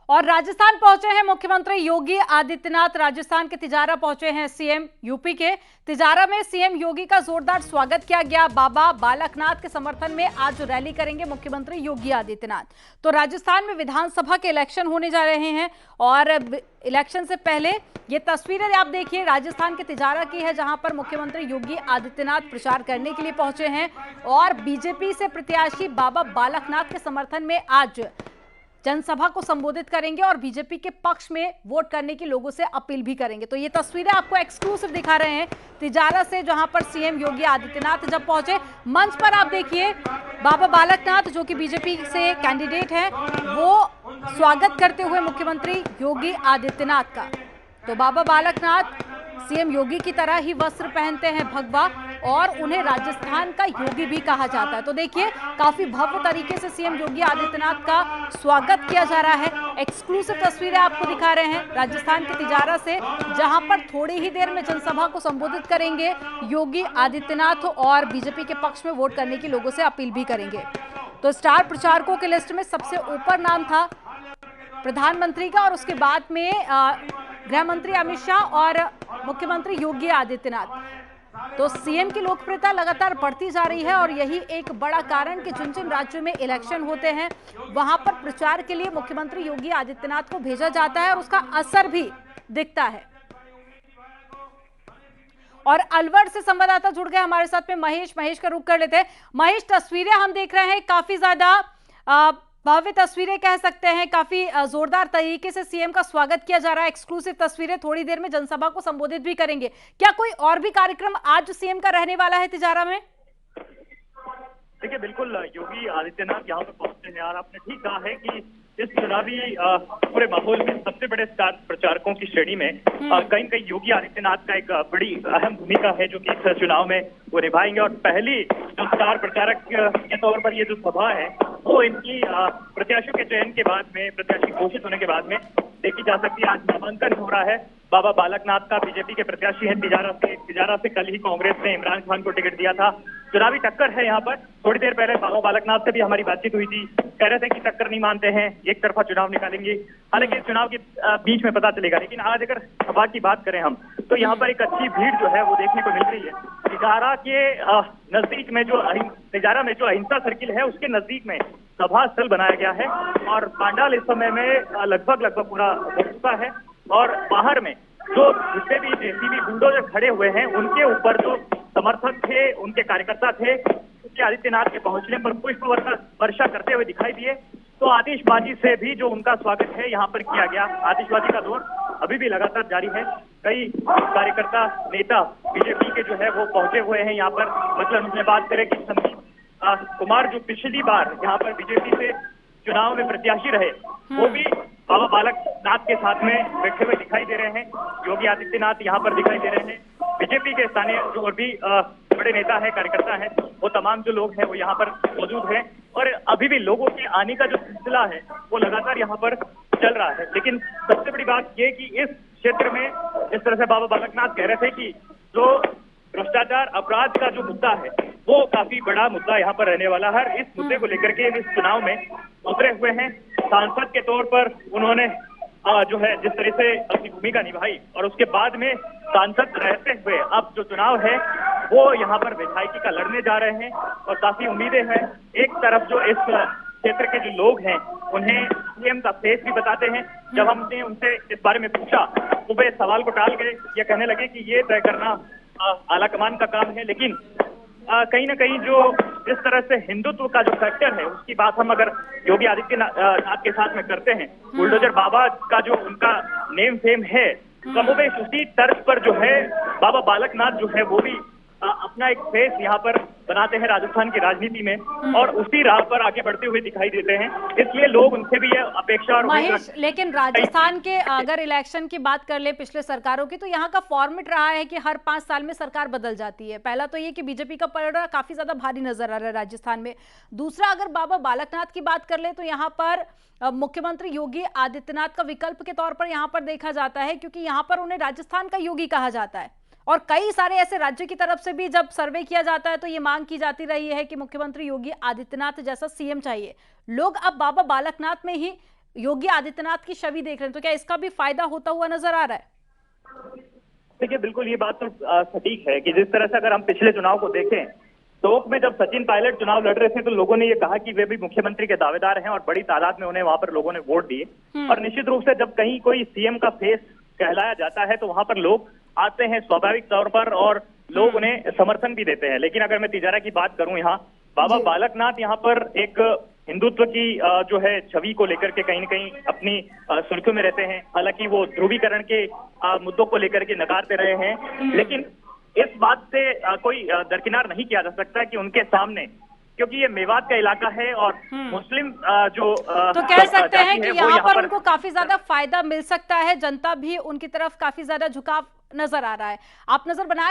और राजस्थान पहुंचे हैं मुख्यमंत्री योगी आदित्यनाथ। राजस्थान के तिजारा पहुंचे हैं सीएम यूपी के। तिजारा में सीएम योगी का जोरदार स्वागत किया गया। बाबा बालकनाथ के समर्थन में आज रैली करेंगे मुख्यमंत्री योगी आदित्यनाथ। तो राजस्थान में विधानसभा के इलेक्शन होने जा रहे हैं और इलेक्शन से पहले ये तस्वीरें आप देखिए राजस्थान के तिजारा की है, जहां पर मुख्यमंत्री योगी आदित्यनाथ प्रचार करने के लिए पहुंचे हैं और बीजेपी से प्रत्याशी बाबा बालकनाथ के समर्थन में आज जनसभा को संबोधित करेंगे और बीजेपी के पक्ष में वोट करने की लोगों से अपील भी करेंगे। तो ये तस्वीरें आपको एक्सक्लूसिव दिखा रहे हैं तिजारा से, जहां पर सीएम योगी आदित्यनाथ जब पहुंचे। मंच पर आप देखिए बाबा बालकनाथ जो कि बीजेपी से कैंडिडेट हैं, वो स्वागत करते हुए मुख्यमंत्री योगी आदित्यनाथ का। तो बाबा बालकनाथ सीएम योगी की तरह ही वस्त्र पहनते हैं भगवा और उन्हें राजस्थान का योगी भी कहा जाता है। तो देखिए काफी भव्य तरीके से सीएम योगी आदित्यनाथ का स्वागत किया जा रहा है। एक्सक्लूसिव तस्वीरें आपको दिखा रहे हैं राजस्थान के तिजारा से, जहां पर थोड़ी ही देर में जनसभा को संबोधित करेंगे योगी आदित्यनाथ और बीजेपी के पक्ष में वोट करने की लोगों से अपील भी करेंगे। तो स्टार प्रचारकों के लिस्ट में सबसे ऊपर नाम था प्रधानमंत्री का और उसके बाद में गृह मंत्री अमित शाह और मुख्यमंत्री योगी आदित्यनाथ। तो सीएम की लोकप्रियता लगातार बढ़ती जा रही है और यही एक बड़ा कारण कि जिन जिन राज्यों में इलेक्शन होते हैं वहां पर प्रचार के लिए मुख्यमंत्री योगी आदित्यनाथ को भेजा जाता है और उसका असर भी दिखता है। और अलवर से संवाददाता जुड़ गए हमारे साथ में महेश का रुख कर लेते हैं। महेश, तस्वीरें हम देख रहे हैं काफी ज्यादा भव्य तस्वीरें कह सकते हैं, काफी जोरदार तरीके से सीएम का स्वागत किया जा रहा है। एक्सक्लूसिव तस्वीरें, थोड़ी देर में जनसभा को संबोधित भी करेंगे। क्या कोई और भी कार्यक्रम आज सीएम का रहने वाला है तिजारा में? देखिए, बिल्कुल योगी आदित्यनाथ यहाँ पर पहुंचते हैं और आपने ठीक कहा है कि इस चुनावी पूरे माहौल में सबसे बड़े स्टार प्रचारकों की श्रेणी में कहीं कहीं योगी आदित्यनाथ का एक बड़ी अहम भूमिका है जो कि इस चुनाव में वो निभाएंगे। और पहली जो स्टार प्रचारक के तौर पर ये जो सभा है वो इनकी प्रत्याशियों के चयन के बाद में, प्रत्याशी घोषित होने के बाद में देखी जा सकती है। आज नामांकन हो रहा है। बाबा बालकनाथ का बीजेपी के प्रत्याशी है तिजारा से कल ही कांग्रेस ने इमरान खान को टिकट दिया था। चुनावी टक्कर है यहाँ पर। थोड़ी देर पहले बाबा बालकनाथ से भी हमारी बातचीत हुई थी, कह रहे थे कि टक्कर नहीं मानते हैं, एक तरफा चुनाव निकालेंगे। हालांकि चुनाव के बीच में पता चलेगा। लेकिन आज अगर सभा की बात करें हम, तो यहाँ पर एक अच्छी भीड़ जो है वो देखने को मिल रही है। तिजारा के नजदीक में तिजारा में जो अहिंसा सर्किल है उसके नजदीक में सभा स्थल बनाया गया है और पांडाल इस समय में लगभग पूरा हो चुका है। और बाहर में जो जितने भी जेसीबी बुलडोजर खड़े हुए हैं उनके ऊपर जो समर्थक थे, उनके कार्यकर्ता थे, योगी आदित्यनाथ के पहुंचने पर पुष्प वर्षा करते हुए दिखाई दिए। तो आतिशबाजी से भी जो उनका स्वागत है यहाँ पर किया गया। आतिशबाजी का दौर अभी भी लगातार जारी है। कई कार्यकर्ता नेता बीजेपी के जो है वो पहुंचे हुए हैं यहाँ पर। मतलब हमने बात करें कि संदीप कुमार जो पिछली बार यहाँ पर बीजेपी से चुनाव में प्रत्याशी रहे, वो भी बाबा बालकनाथ के साथ में बैठे हुए दिखाई दे रहे हैं। योगी आदित्यनाथ यहाँ पर दिखाई दे रहे हैं। बीजेपी के स्थानीय जो और भी बड़े नेता है, कार्यकर्ता है, वो तमाम जो लोग हैं वो यहाँ पर मौजूद हैं और अभी भी लोगों के आने का जो सिलसिला है वो लगातार यहाँ पर चल रहा है। लेकिन सबसे बड़ी बात ये कि इस क्षेत्र में जिस तरह से बाबा बालकनाथ कह रहे थे कि जो भ्रष्टाचार अपराध का जो मुद्दा है वो काफी बड़ा मुद्दा यहाँ पर रहने वाला है। इस मुद्दे को लेकर के इस चुनाव में उतरे हुए हैं। सांसद के तौर पर उन्होंने जो है जिस तरह से अपनी भूमिका निभाई और उसके बाद में सांसद रहते हुए अब जो चुनाव है वो यहाँ पर विधायकी का लड़ने जा रहे हैं और काफी उम्मीदें हैं। एक तरफ जो इस क्षेत्र के जो लोग हैं उन्हें सीएम का फेस भी बताते हैं। जब हमने उनसे इस बारे में पूछा तो वे सवाल को टाल गए। ये कहने लगे कि ये तय करना आलाकमान का काम है। लेकिन कहीं ना कहीं जो इस तरह से हिंदुत्व का जो फैक्टर है उसकी बात हम अगर योगी आदित्यनाथ के साथ में करते हैं, बुलडोजर बाबा का जो उनका नेम फेम है, कमोबेश उसी तर्ज पर जो है बाबा बालकनाथ जो है वो भी अपना एक फेस यहाँ पर बनाते हैं राजस्थान की राजनीति में और उसी राह पर आगे बढ़ते हुए दिखाई देते हैं। इसलिए लोग उनसे भी यह अपेक्षा और महेश, लेकिन राजस्थान के अगर इलेक्शन की बात कर ले पिछले सरकारों की, तो यहाँ का फॉर्मेट रहा है कि हर 5 साल में सरकार बदल जाती है। पहला तो ये कि बीजेपी का पलड़ा काफी ज्यादा भारी नजर आ रहा है राजस्थान में। दूसरा, अगर बाबा बालकनाथ की बात कर ले तो यहाँ पर मुख्यमंत्री योगी आदित्यनाथ का विकल्प के तौर पर यहाँ पर देखा जाता है, क्योंकि यहाँ पर उन्हें राजस्थान का योगी कहा जाता है। और कई सारे ऐसे राज्यों की तरफ से भी जब सर्वे किया जाता है तो ये मांग की जाती रही है कि मुख्यमंत्री योगी आदित्यनाथ जैसा सीएम चाहिए। लोग अब बाबा बालकनाथ में ही योगी आदित्यनाथ की छवि देख रहे हैं, तो क्या इसका भी फायदा होता हुआ नजर आ रहा है? देखिए, बिल्कुल ये बात तो सटीक है कि जिस तरह से अगर हम पिछले चुनाव को देखें, टोंक में जब सचिन पायलट चुनाव लड़ रहे थे तो लोगों ने ये कहा कि वे भी मुख्यमंत्री के दावेदार हैं और बड़ी तादाद में उन्हें वहां पर लोगों ने वोट दिए। और निश्चित रूप से जब कहीं कोई सीएम का फेस कहलाया जाता है तो वहां पर लोग आते हैं स्वाभाविक तौर पर और लोग उन्हें समर्थन भी देते हैं। लेकिन अगर मैं तिजारा की बात करूं, यहाँ बाबा बालकनाथ यहाँ पर एक हिंदुत्व की जो है छवि को लेकर के कहीं न कहीं अपनी सुर्खियों में रहते हैं। हालांकि वो ध्रुवीकरण के मुद्दों को लेकर के नकारते रहे हैं, लेकिन इस बात से कोई दरकिनार नहीं किया जा सकता कि उनके सामने, क्योंकि ये मेवात का इलाका है और मुस्लिम जो तो कह सकते हैं कि यहाँ पर उनको काफी ज्यादा फायदा मिल सकता है, जनता भी उनकी तरफ काफी ज्यादा झुकाव नजर आ रहा है। आप नजर बनाए